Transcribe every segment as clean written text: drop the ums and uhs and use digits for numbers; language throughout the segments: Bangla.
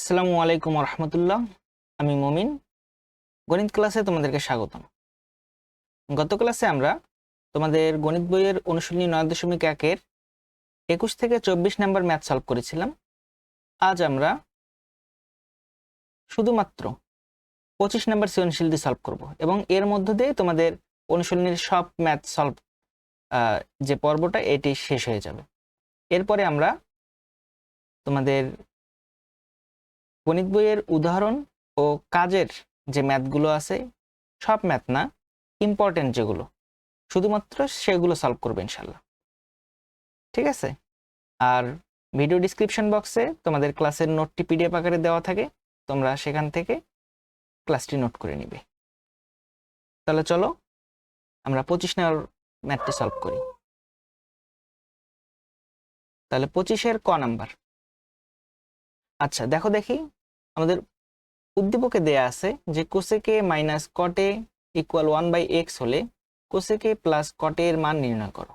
আসসালামু আলাইকুম রহমতুল্লাহ। আমি মমিন। গণিত ক্লাসে তোমাদেরকে স্বাগতম। গত ক্লাসে আমরা তোমাদের গণিত বইয়ের অনুশীলনী 9.1-এর 21 থেকে 24 নম্বর ম্যাথ সলভ করেছিলাম। আজ আমরা শুধুমাত্র 25 নম্বর সৃজনশীল দিয়ে সলভ করব এবং এর মধ্য দিয়ে তোমাদের অনুশীলনীর সব ম্যাথ সলভ যে পর্বটা এটি শেষ হয়ে যাবে। এরপরে আমরা তোমাদের গণিত বইয়ের উদাহরণ ও কাজের যে ম্যাথগুলো আছে, সব ম্যাথ না, ইম্পর্টেন্ট যেগুলো, শুধুমাত্র সেগুলো সলভ করবে ইনশাল্লাহ। ঠিক আছে? আর ভিডিও ডিসক্রিপশন বক্সে তোমাদের ক্লাসের নোটটি পিডিএফ আকারে দেওয়া থাকে, তোমরা সেখান থেকে ক্লাসটি নোট করে নিবে। তাহলে চলো আমরা 25 নম্বর ম্যাথটি সলভ করি। তাহলে 25-এর ক নাম্বার। আচ্ছা দেখো দেখি, আমাদের উদ্দীপকে দেয়া আছে যে cosec minus cot A equal 1/x হলে কোসেকে প্লাস কটে এর মান নির্ণয় করো।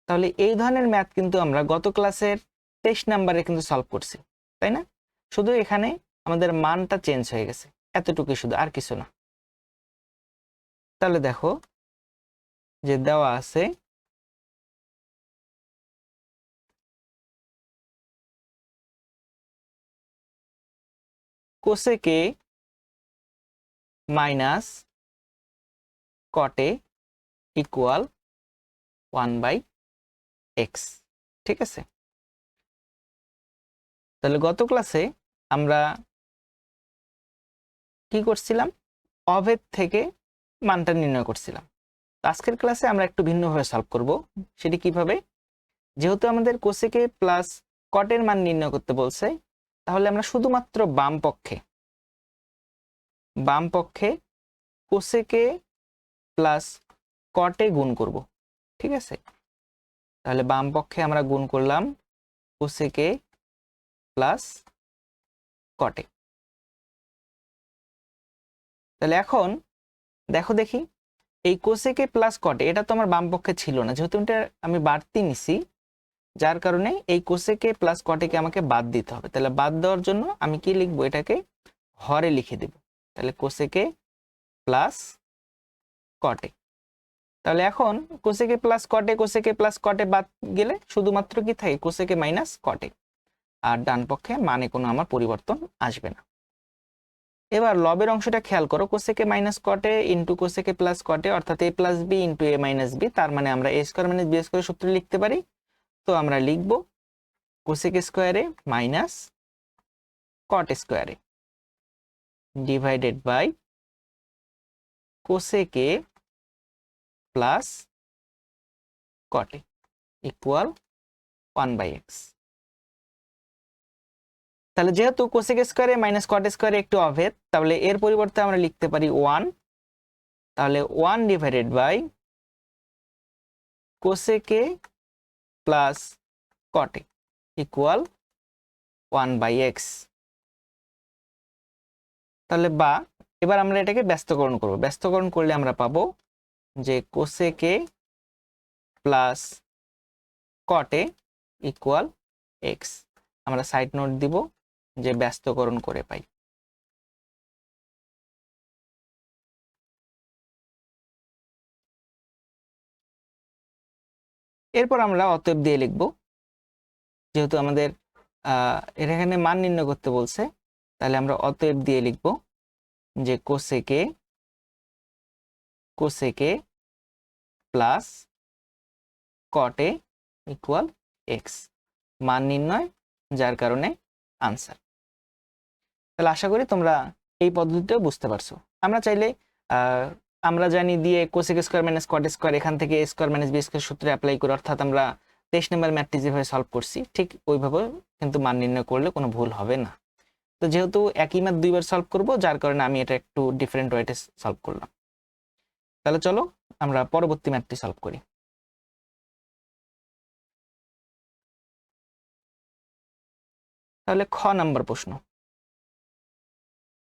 তাহলে এই ধরনের ম্যাথ কিন্তু আমরা গত ক্লাসের 23 নম্বরে কিন্তু সলভ করছি, তাই না? শুধু এখানে আমাদের মানটা চেঞ্জ হয়ে গেছে, এতটুকুই শুধু, আর কিছু না। তাহলে দেখো যে দেওয়া আছে cosec A minus cot A equal 1/x। ঠিক আছে? তাহলে গত ক্লাসে আমরা কি করছিলাম? অভেদ থেকে মানটা নির্ণয় করছিলাম। আজকের ক্লাসে আমরা একটু ভিন্নভাবে সলভ করব। সেটি কিভাবে? যেহেতু আমাদের কোসেকে প্লাস কটের মান নির্ণয় করতে বলছে, তাহলে আমরা শুধুমাত্র বাম পক্ষে কোসেকে প্লাস কটে গুণ করব। ঠিক আছে? তাহলে বাম পক্ষে আমরা গুণ করলাম কোসেকে প্লাস কটে। তাহলে এখন দেখো দেখি, এই কোসেকে প্লাস কটে এটা তো আমার বাম পক্ষে ছিল না, যেহেতু এটা আমি বাড়তি নিছি, যার কারণে এই কোসেকে প্লাস কটেকে আমাকে বাদ দিতে হবে। তাহলে বাদ দেওয়ার জন্য আমি কি লিখবো? এটাকে হরে লিখে দেব। তাহলে কোসেকে প্লাস কটে। তাহলে এখন কোসেকে প্লাস কটে বাদ গেলে শুধুমাত্র কি থাকে? Cosec minus কটে। আর ডান পক্ষে মানে কোনো আমার পরিবর্তন আসবে না। এবার লবের অংশটা খেয়াল করো, cosec A minus cot A into cosec A plus cot A, অর্থাৎ A plus B into A minus B. তার মানে আমরা A square minus B square সূত্র লিখতে পারি। তো আমরা লিখব কোসেক স্কোয়ারে minus cot square A divided by cosec A plus cot A equal 1/x। তাহলে যেহেতু কোসেক স্কোয়ারে মাইনাস কট স্কোয়ারে একটু অভেদ, তাহলে এর পরিবর্তে আমরা লিখতে পারি 1। তাহলে 1 divided by cosec A plus cot A equal 1/x। তাহলে বা এবার আমরা এটাকে ব্যস্তকরণ করব। ব্যস্তকরণ করলে আমরা পাবো যে cosec plus cot A equal x। আমরা সাইড নোট দিব যে ব্যস্তকরণ করে পাই। এরপর আমরা অতএব দিয়ে লিখব, যেহেতু আমাদের এর এখানে মান নির্ণয় করতে বলছে, তাহলে আমরা অতএব দিয়ে লিখব যে cosec plus cot A equal x, মান নির্ণয়, যার কারণে আনসার। তাহলে আশা করি তোমরা এই পদ্ধতিটাও বুঝতে পারছো। আমরা চাইলে আমরা জানি দিয়ে cosec square minus cot square, এখান থেকে এ স্কোয়ার মাইনাস বি স্কোয়ার সূত্রে অ্যাপ্লাই করে, অর্থাৎ আমরা 23 নম্বর ম্যাথটি যেভাবে সলভ করছি ঠিক ওইভাবে কিন্তু মান নির্ণয় করলে কোনো ভুল হবে না। তো যেহেতু একই ম্যাথ দুইবার সলভ করব, যার কারণে আমি এটা একটু ডিফারেন্ট ওয়েতে সলভ করলাম। তাহলে চলো আমরা পরবর্তী ম্যাথটি সলভ করি। তাহলে খ নাম্বার প্রশ্ন।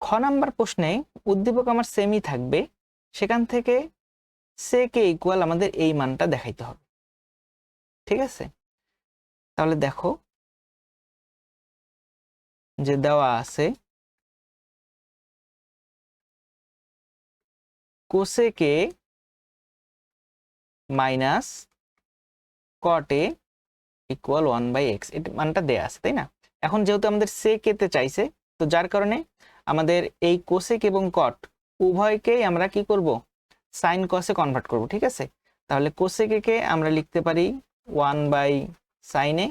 খ নাম্বার প্রশ্নে উদ্দীপক আমার সেমই থাকবে, সেখান থেকে সেকে ইকুয়াল আমাদের এই মানটা দেখাইতে হবে। ঠিক আছে? তাহলে দেখো যে দেওয়া আছে cosec A minus cot A equal 1/x, এটা মানটা দেয়া আছে, তাই না? এখন যেহেতু আমাদের সেকেতে চাইছে, তো যার কারণে আমাদের এই কোসেক এবং কট উভয়কেই আমরা কি করব, সাইন কসে কনভার্ট করব, ঠিক আছে? তাহলে কোসেকে আমরা লিখতে পারি 1/sin a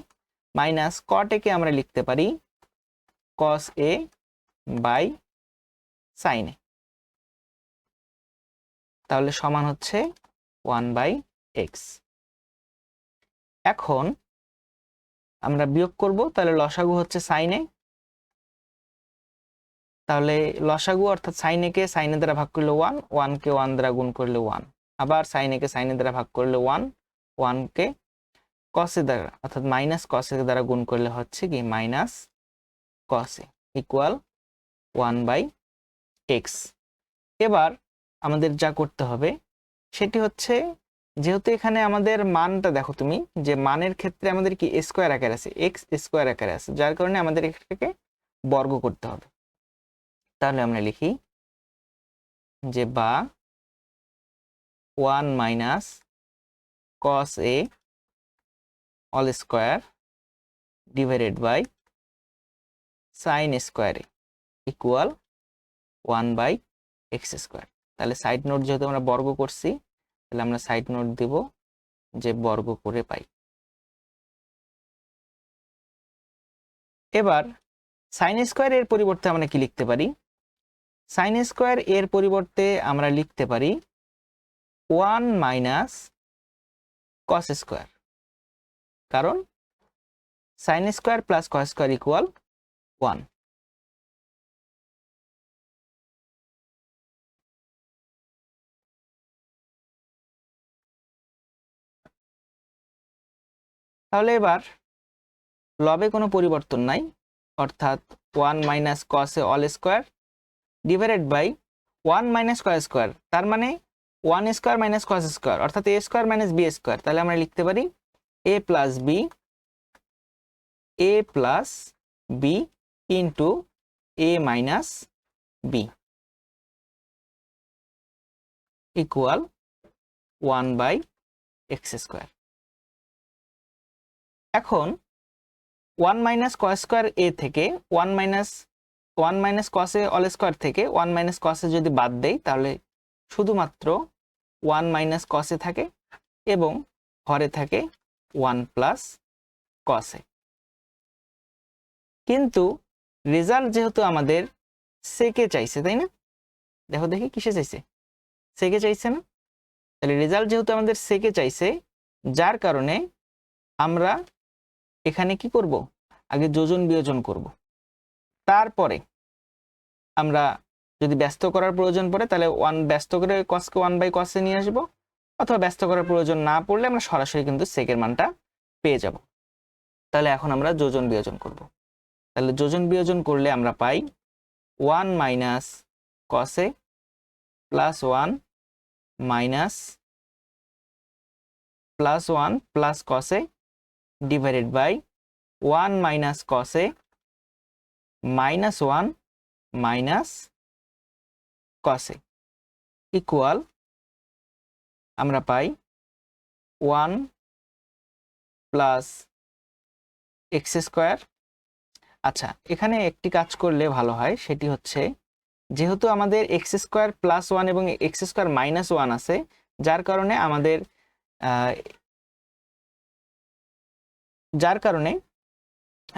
মাইনাস কট একে আমরা লিখতে পারি cos a by sin a, তাহলে সমান হচ্ছে 1/x। এখন আমরা বিয়োগ করব, তাহলে লসাগু হচ্ছে sin a, তাহলে লসাগু অর্থাৎ sin a K sin a দ্বারা ভাগ করলে 1, 1 কে 1 দ্বারা গুণ করলে 1, আবার sin a K sin a দ্বারা ভাগ করলে 1, 1 কে cos a দ্বারা অর্থাৎ মাইনাস cos a দ্বারা গুণ করলে হচ্ছে কি minus cos a equal 1/x। এবার আমাদের যা করতে হবে সেটি হচ্ছে, যেহেতু এখানে আমাদের মানটা দেখো তুমি, যে মানের ক্ষেত্রে আমাদের কি স্কোয়ার আকারে আছে, এক্স স্কোয়ার আকারে আছে, যার কারণে আমাদের এটাকে বর্গ করতে হবে। তাহলে আমরা লিখি যে বা 1 minus cos a all square divided by sin square a equal 1/x square. তাহলে সাইড নোট যেহেতু আমরা বর্গ করছি, তাহলে আমরা সাইড নোট দেব যে বর্গ করে পাই। এবার sin স্কোয়ার এর পরিবর্তে আমরা কি লিখতে পারি, sin স্কোয়ার এর পরিবর্তে আমরা লিখতে পারি 1 মাইনাস cos স্কোয়ার, কারণ sin square plus cos square equal 1। তাহলে এবার লবে কোনো পরিবর্তন নাই, অর্থাৎ 1 minus cos a all square divided by 1 minus cos square, তার মানে 1 স্কোয়ার মাইনাস cos স্কোয়ার অর্থাৎ a square minus b square. তাহলে আমরা লিখতে পারি a plus b into a minus b equal 1/x square. এখন 1 মাইনাস cos স্কোয়ার a থেকে 1 minus cos a all square থেকে 1 মাইনাস cos a যদি বাদ দেই, তাহলে শুধুমাত্র 1 মাইনাস cos a থাকে এবং হরে থাকে 1 প্লাস cos a। কিন্তু রেজাল্ট যেহেতু আমাদের সেকে চাইছে, তাই না? দেখো দেখি কিসে চাইছে, সেকে চাইছে না? তাহলে রেজাল্ট যেহেতু আমাদের সেকে চাইছে, যার কারণে আমরা এখানে কি করব, আগে যোজন বিয়োজন করব, তারপরে আমরা যদি ব্যস্ত করার প্রয়োজন পড়ে তাহলে 1 ব্যস্ত করে cosকে 1/cos এ নিয়ে আসবো, অথবা ব্যস্ত করার প্রয়োজন না পড়লে আমরা সরাসরি কিন্তু সেকের মানটা পেয়ে যাব। তাহলে এখন আমরা যোজন বিয়োজন করব। তাহলে যোজন বিয়োজন করলে আমরা পাই 1 minus cos a plus 1 minus plus 1 plus cos a divided by 1 minus cos a minus 1 minus cos a equal আমরা পাই 1 প্লাস x স্কোয়ার। আচ্ছা, এখানে একটি কাজ করলে ভালো হয়, সেটি হচ্ছে যেহেতু আমাদের এক্স স্কোয়ার প্লাস 1 এবং এক্স স্কোয়ার মাইনাস 1 আছে, যার কারণে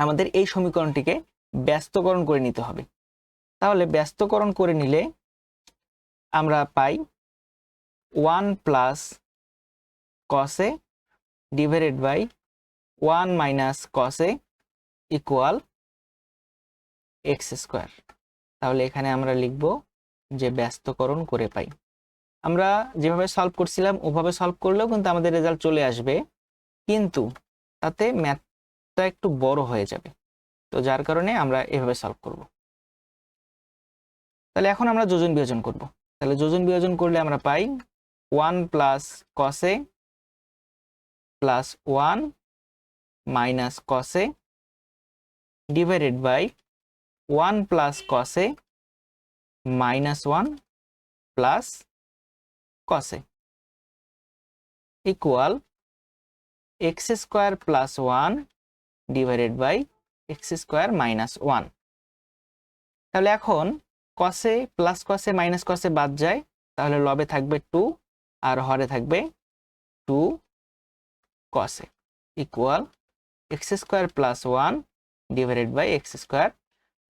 আমাদের এই সমীকরণটিকে ব্যস্তকরণ করে নিতে হবে। তাহলে ব্যস্তকরণ করে নিলে আমরা পাই 1 plus cos a divided by 1 minus cos a equal x square. তাহলে এখানে আমরা লিখব যে ব্যস্তকরণ করে পাই। আমরা যেভাবে সলভ করছিলাম ওভাবে সলভ করলেও কিন্তু আমাদের রেজাল্ট চলে আসবে, কিন্তু তাতে ম্যাথটা একটু বড় হয়ে যাবে, তো যার কারণে আমরা এভাবে সলভ করব। তাহলে এখন আমরা যোজন বিয়োজন করব। তাহলে যোজন বিয়োজন করলে আমরা পাই 1 plus cos a plus 1 minus cos a divided by 1 plus cos A minus 1 plus cos A equal x square plus 1 divided by x square minus 1। তাহলে এখন কসে প্লাস কসে মাইনাস কসে বাদ যায়, তাহলে লবে থাকবে 2 আর হরে থাকবে 2 cos A equal x square plus 1 divided by x square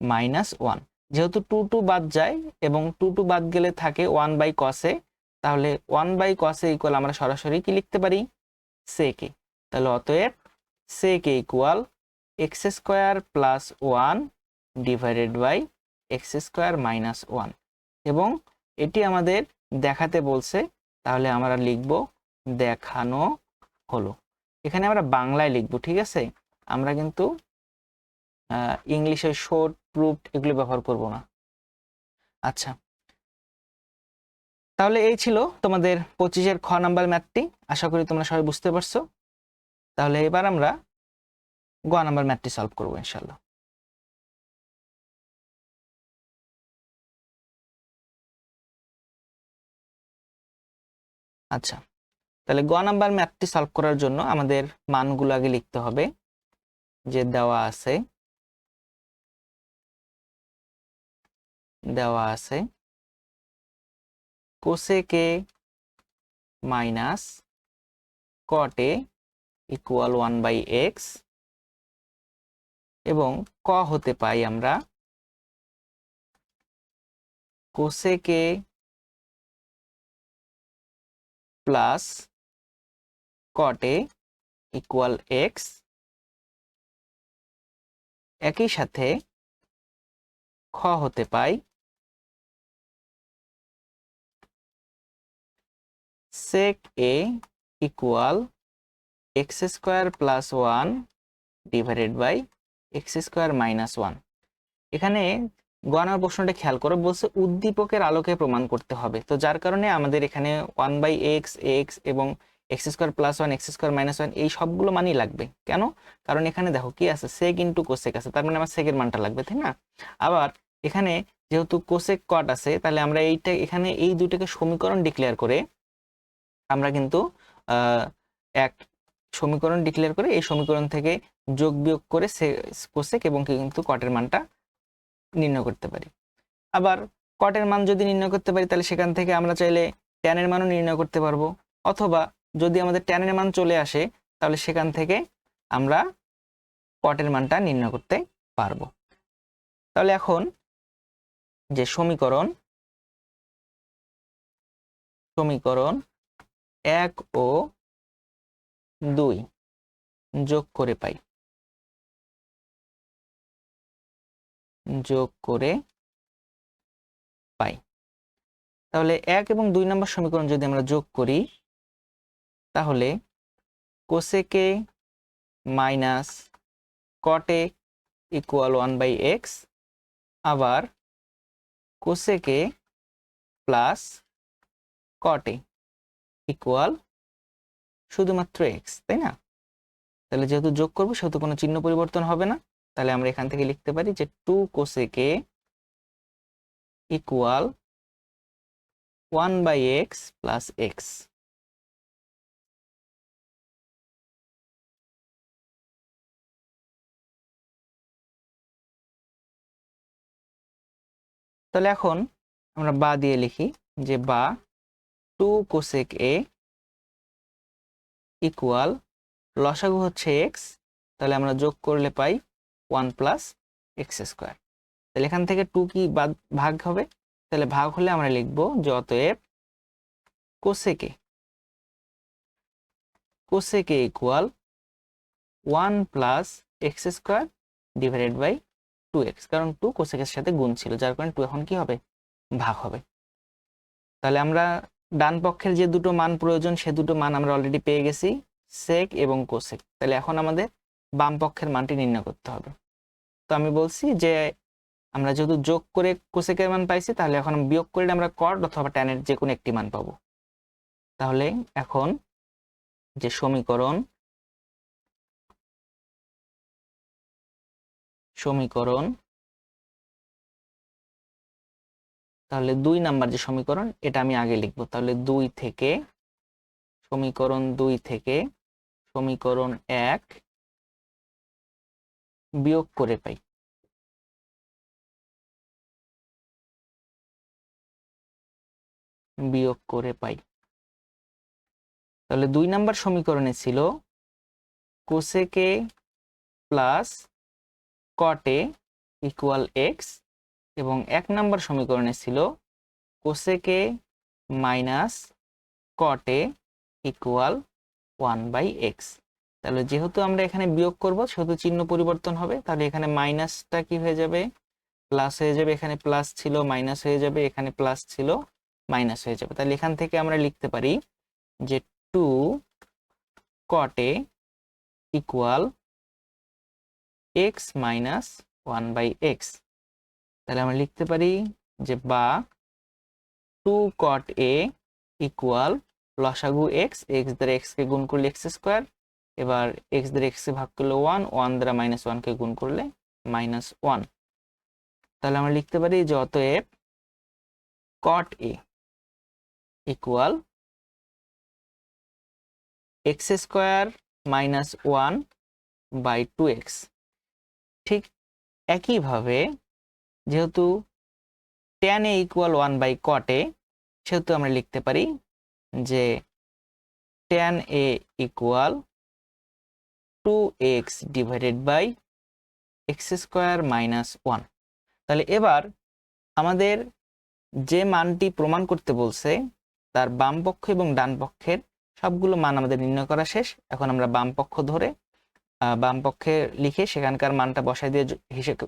minus 1। যেহেতু 2 বাদ যায় এবং 2 বাদ গেলে থাকে 1 বাই কসে, তাহলে 1 বাই কসে ইকুয়াল আমরা সরাসরি কি লিখতে পারি, সেকে। তাহলে অতএব sec equal x square plus 1 divided by x square minus 1, এবং এটি আমাদের দেখাতে বলছে, তাহলে আমরা লিখব দেখানো হলো। এখানে আমরা বাংলায় লিখব, ঠিক আছে, আমরা কিন্তু ইংলিশে শর্ট প্রুফড এগুলো ব্যবহার করব না। আচ্ছা, তাহলে এই ছিল তোমাদের 25-এর খ নাম্বার ম্যাথটি। আশা করি তোমরা সবাই বুঝতে পারছো। তাহলে এবার আমরা গ নাম্বার ম্যাথটি সলভ করবো ইনশাল্লাহ। আচ্ছা, তাহলে গ নাম্বার ম্যাথটি সলভ করার জন্য আমাদের মানগুলো আগে লিখতে হবে, যে দেওয়া আছে cosec A minus cot A equal 1 by x, এবং ক হতে পাই আমরা cosec A plus cot A equal x, একই সাথে খ হতে পাই sec A equal x square plus 1 divided by x square minus 1। এখানে গণনার প্রশ্নটা খেয়াল করো, বলছে উদ্দীপকের আলোকে প্রমাণ করতে হবে। তো যার কারণে আমাদের এখানে 1 বাই এক্স এক্স এবং x square plus 1 x square minus 1 এই সবগুলো মানই লাগবে। কেন? কারণ এখানে দেখো কি আছে, সেক ইন্টু কোসেক আছে, তার মানে আমার সেকের মানটা লাগবে, তাই না? আবার এখানে যেহেতু কোসেক কট আছে, তাহলে আমরা এইটা এখানে এই দুটোকে সমীকরণ ডিক্লেয়ার করে আমরা কিন্তু এক সমীকরণ ডিক্লেয়ার করে এই সমীকরণ থেকে যোগ বিয়োগ করে কোসেক এবং কিন্তু কটের মানটা নির্ণয় করতে পারি। আবার কটের মান যদি নির্ণয় করতে পারি, তাহলে সেখান থেকে আমরা চাইলে ট্যানের মানও নির্ণয় করতে পারবো, অথবা যদি আমাদের ট্যানের মান চলে আসে, তাহলে সেখান থেকে আমরা কটের মানটা নির্ণয় করতে পারবো। তাহলে এখন যে সমীকরণ 1 ও 2 যোগ করে পাই, তাহলে 1 এবং 2 নম্বর সমীকরণ যদি আমরা যোগ করি, তাহলে cosec A minus cot A equal 1 by x, আবার কোসেকে প্লাস কটে ইকুয়াল শুধুমাত্র এক্স, তাই না? তাহলে যেহেতু যোগ করবো সেহেতু কোনো চিহ্ন পরিবর্তন হবে না, তাহলে আমরা এখান থেকে লিখতে পারি যে 2 cosec equal 1 by x plus x. তাহলে এখন আমরা বা দিয়ে লিখি, যে বা 2 কোসেক এ ইকুয়াল লসাগু হচ্ছে এক্স, তাহলে আমরা যোগ করলে পাই 1 প্লাস এক্স স্কোয়ার। তাহলে এখান থেকে 2 কি বাদ ভাগ হবে, তাহলে ভাগ হলে আমরা লিখবো যে অতএব cosec equal 1 plus x square divided by 2x, কারণ 2 কোসেকের সাথে গুণ ছিল, যার কারণে 2 এখন কি হবে, ভাগ হবে। তাহলে আমরা ডান পক্ষের যে দুটো মান প্রয়োজন সে দুটো মান আমরা অলরেডি পেয়ে গেছি, সেক এবং কোসেক। তাহলে এখন আমাদের বাম পক্ষের মানটি নির্ণয় করতে হবে। তো আমি বলছি যে আমরা যেহেতু যোগ করে কোসেকের মান পাইছি, তাহলে এখন বিয়োগ করে আমরা কট অথবা ট্যানের যে কোনো একটি মান পাবো। তাহলে এখন যে সমীকরণ তাহলে 2 নাম্বার যে সমীকরণ এটা আমি আগে লিখব। তাহলে 2 থেকে সমীকরণ 2 থেকে সমীকরণ 1 বিয়োগ করে পাই। বিয়োগ করে পাই। তাহলে 2 নাম্বার সমীকরণে ছিল cosec plus cot A equal x এবং 1 নাম্বার সমীকরণে ছিল cosec minus cot A equal 1/x। তাহলে যেহেতু আমরা এখানে বিয়োগ করব সেহেতু চিহ্ন পরিবর্তন হবে। তাহলে এখানে মাইনাসটা কি হয়ে যাবে, প্লাস হয়ে যাবে। এখানে প্লাস ছিল মাইনাস হয়ে যাবে, এখানে প্লাস ছিল মাইনাস হয়ে যাবে। তাহলে এখান থেকে আমরা লিখতে পারি যে 2 cot a equal x minus 1/x। তাহলে আমরা লিখতে পারি যে বা 2 cot a ইকুয়াল লসাগু x, x দ্বারা x কে গুণ করলে x স্কয়ার, এবার x দ্বারা x কে ভাগ করলে 1, 1 দ্বারা মাইনাস 1 কে গুণ করলে -1। তাহলে আমরা লিখতে পারি যে অতএব cot a equal x square minus 1/2x। ঠিক একইভাবে যেহেতু tan a equal 1/cot a, সেহেতু আমরা লিখতে পারি যে tan a equal 2x divided by x square minus 1। তাহলে এবার আমাদের যে মানটি প্রমাণ করতে বলছে তার বাম পক্ষ এবং ডান পক্ষের সবগুলো মান আমাদের নির্ণয় করা শেষ। এখন আমরা বাম পক্ষ ধরে বাম পক্ষে লিখে সেখানকার মানটা বসাই দিয়ে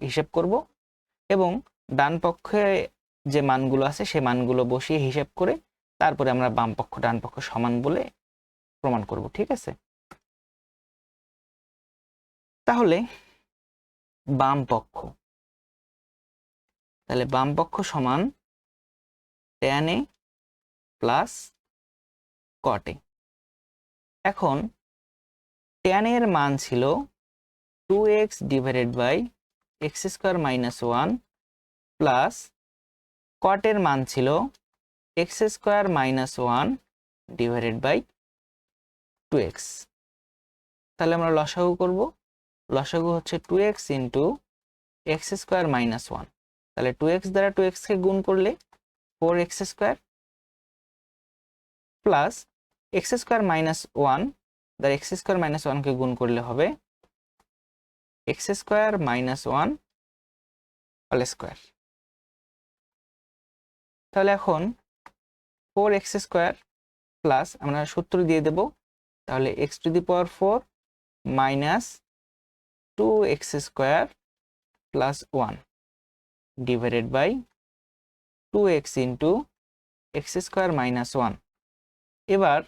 হিসেব করব এবং ডান পক্ষে যে মানগুলো আছে সেই মানগুলো বসিয়ে হিসেব করে তারপরে আমরা বাম পক্ষ ডান পক্ষ সমান বলে প্রমাণ করব। ঠিক আছে, তাহলে বাম পক্ষ, তাহলে বাম পক্ষ সমান tan a plus cot a। এখন tan এর মান ছিল 2x divided by x square minus 1 plus cot এর মান ছিল x square minus 1 divided by 2x। তাহলে আমরা লসাগু করব। লসাগু হচ্ছে 2x into x square minus 1। তাহলে 2x দ্বারা 2x কে গুণ করলে 4x square plus x square minus 1 দ্বারা x স্কয়ার মাইনাস 1 কে গুণ করলে হবে x square minus 1 whole square. তাহলে এখন 4x স্কয়ার প্লাস আমরা সূত্র দিয়ে দেব। তাহলে x to the power 4 minus 2x square plus 1 divided by 2x into x square minus 1। এবার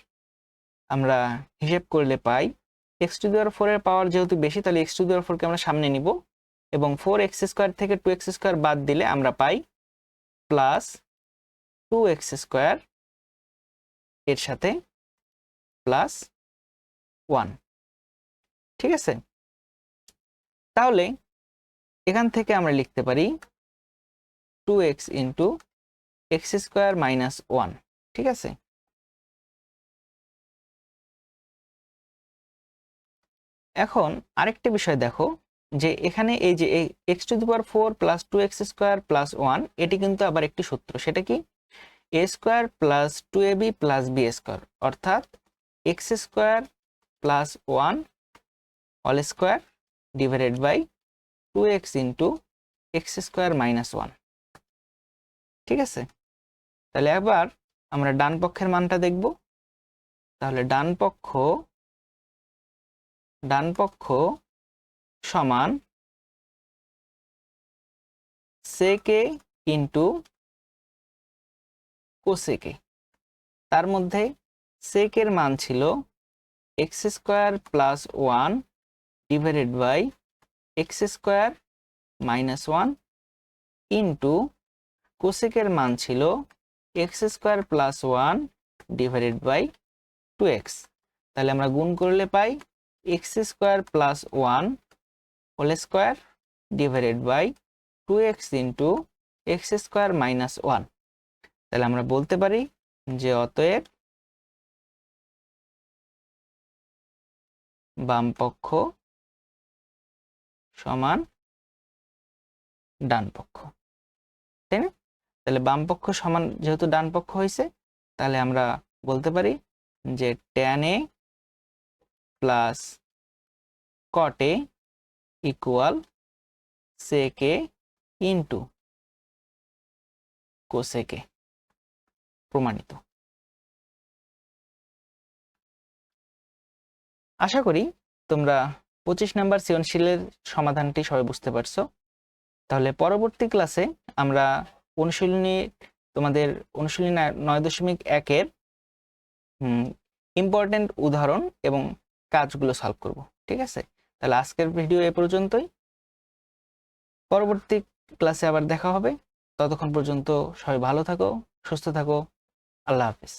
আমরা হিসেব করলে পাই x টু দি পাওয়ার 4 এর পাওয়ার যেহেতু বেশি তাহলে x টু দি পাওয়ার 4 কে আমরা সামনে নিব এবং 4x স্কয়ার থেকে 2x স্কয়ার বাদ দিলে আমরা পাই প্লাস 2x স্কয়ার এর সাথে প্লাস 1। ঠিক আছে, তাহলে এখান থেকে আমরা লিখতে পারি 2x into x square minus 1। ঠিক আছে, এখন আরেকটা বিষয় দেখো যে এখানে এই যে x to the power 4 plus 2x square plus 1 এটি কিন্তু আবার একটি সূত্র। সেটা কি, a square plus 2ab plus b square, অর্থাৎ x square plus 1 whole square divided by 2x into x square minus 1। ঠিক আছে, তাহলে এবার আমরা ডান পক্ষের মানটা দেখব। তাহলে ডান পক্ষ সমান সেকে ইন্টু কোসেকে। তার মধ্যে সেকের মান ছিল x square plus 1 divided by x square minus 1 into কোসেকের মান ছিল x square plus 1 divided by 2x। তাহলে আমরা গুণ করলে পাই x square plus 1 whole square divided by 2x into x square minus 1। তাহলে আমরা বলতে পারি যে অতএব বাম পক্ষ সমান ডান পক্ষ, তাই না? তাহলে বাম পক্ষ সমান যেহেতু ডান পক্ষ হয়েছে, তাহলে আমরা বলতে পারি যে tan a plus cot a equal sec a into cosec a, প্রমাণিত। আশা করি তোমরা 25 নাম্বার সৃজনশীলের সমাধানটি সবাই বুঝতে পারছো। তাহলে পরবর্তী ক্লাসে আমরা অনুশীলনী তোমাদের অনুশীলনী 9.1-এর ইম্পর্টেন্ট উদাহরণ এবং কাজগুলো সলভ করব। ঠিক আছে, তাহলে আজকের ভিডিও এ পর্যন্তই। পরবর্তী ক্লাসে আবার দেখা হবে। ততক্ষণ পর্যন্ত সবাই ভালো থাকো, সুস্থ থাকো। আল্লাহ হাফেজ।